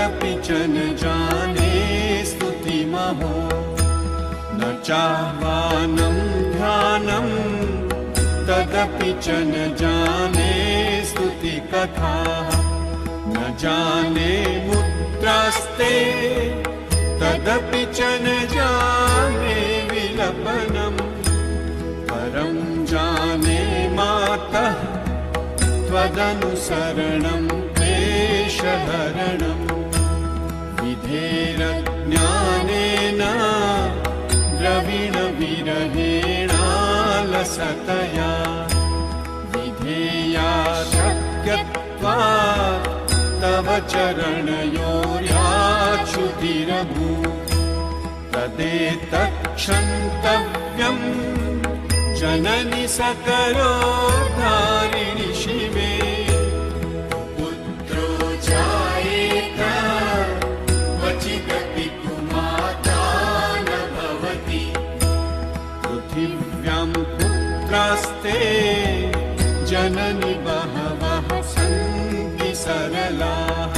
तदपि च न जाने स्तुतिमहो। न चाह्वानं ध्यानं तदपि च न जाने स्तुतिकथाः। न जाने मुद्रास्ते तदपि च न जाने विलपनम्। परं जाने मातः त्वदनुसरणं क्लेशहरणम्। विधेरज्ञानेन द्रविणविरहेणालसतया विधेया शक्यत्वात् तव चरणयोर्याच्युतिरभूत्। तदेतत्क्षन्तव्यम् जननि सकलोद्धारिणि शिवे। पुत्रो जायेत क्वचिदपि कुमाता न भवति। पृथिव्यां पुत्रास्ते जननि बहवः सन्ति सरलाः।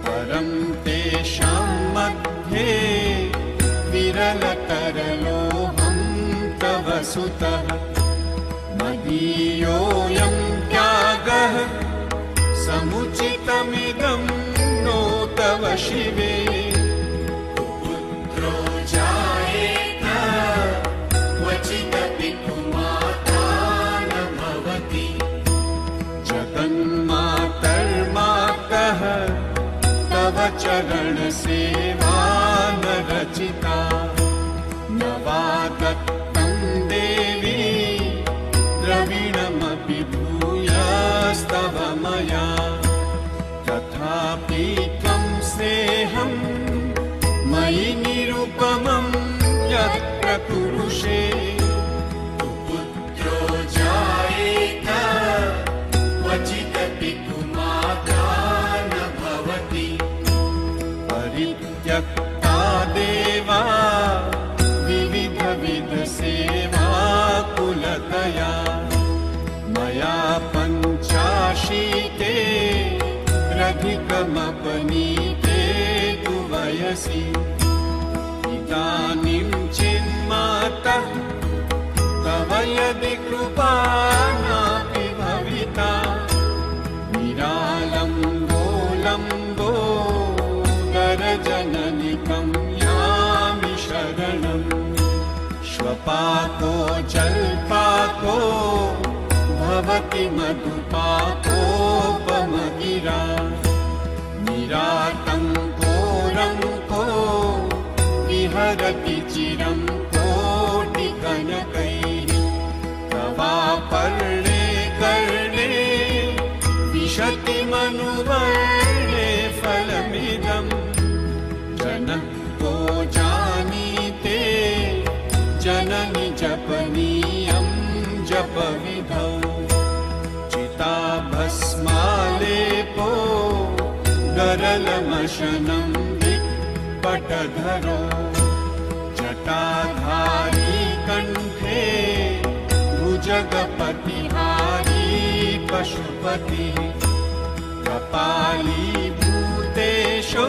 परं तेषां मध्ये विरलतरलोऽहं तव सुतः। मदीयोऽयं त्यागः समुचितमिदं नो तव शिवे। पुत्रो जायेत क्वचिदपि कुमाता न भवति। जगन्मातर्मातः तव चरणसेवा न रचिता। न वा दत्तं देवी द्रविणमपि भूयस्तव मया। तथापि त्वं स्नेहं मयि निरुपमं यत्र कुरुषे। पुत्रो जायेत क्वचिदपि कुमाता न भवति। परित्यक्ता देवा विविधविधसेवाकुलतया मया पञ्चाशीते रधिकमपनीते तु वयसि। इदानीं चिन्मातः तव यदि कृपा नापि भविता। निरालम्बो लम्बो गरजननिकं यामि शरणम्। श्वपाको जल्पाको भवति मधुपाकोपमगिरा। निरातङ्को रङ्को विहरति चिरं कोटिकनकैः। तवापर्णे कर्णे विशति मनुवर्णे फलमिदम्। जनः को जानीते जननि जपनीयं जपविधौ। चिताभस्मालेपो गरलमशनं विपटधरो। जटाधारी कण्ठे भुजगपतिहारी पशुपतिः। कपाली भूतेशो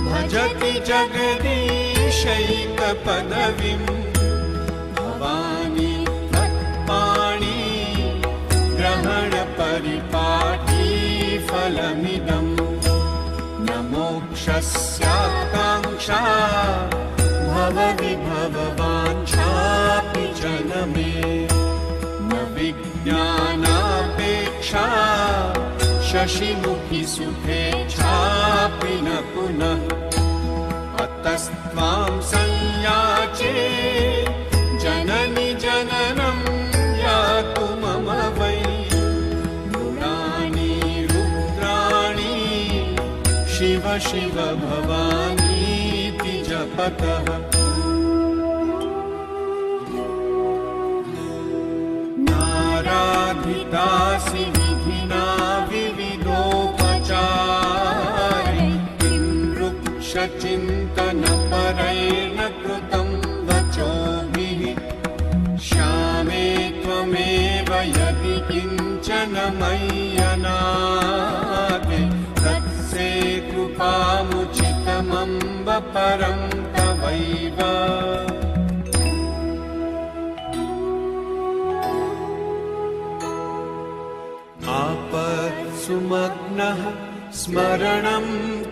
भजति जगदीशैकपदवीम्। भवानी तत्पाणी ग्रहणपरिपाठी फलमिदम्। न मोक्षस्याकाङ्क्षा भवविभववाञ्छापि च न मे। न विज्ञानापेक्षा शशिमुखि सुखेच्छापि न पुनः। अतस्त्वां संयाचे जननि जननं यातु मम वै। गुणानि रुद्राणि शिव शिव भवानीति जपतः। नाराधितासि विधिना विविधोपचारै। किं वृक्षचिन्तनपरैर्न कृतं वचोभिः। श्यामे त्वमेव यदि किञ्चन मय्यनाथे। तत्से कृपा परं तवैव आपत्सुमग्नः स्मरणं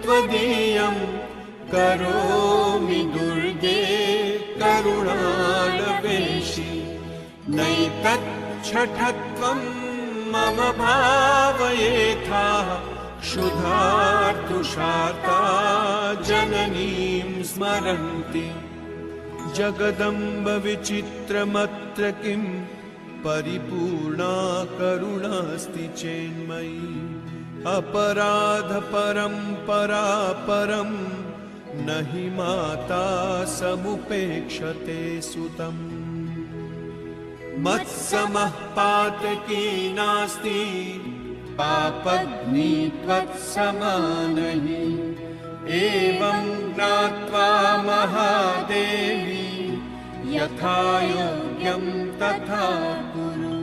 त्वदीयं करोमि दुर्गे करुणालवेशि नैतच्छठत्वं मम भावयेथा क्षुधार्तुषार्ता जननीं स्मरन्ति जगदम्ब विचित्रमत्र किं परिपूर्णा करुणास्ति चेन्मयी अपराधपरम्परा परं न हि माता समुपेक्षते सुतम् मत्समः पातकी नास्ति पापग्नि त्वत्समानहि एवं ज्ञात्वा महादेवी यथा योग्यं तथा कुरु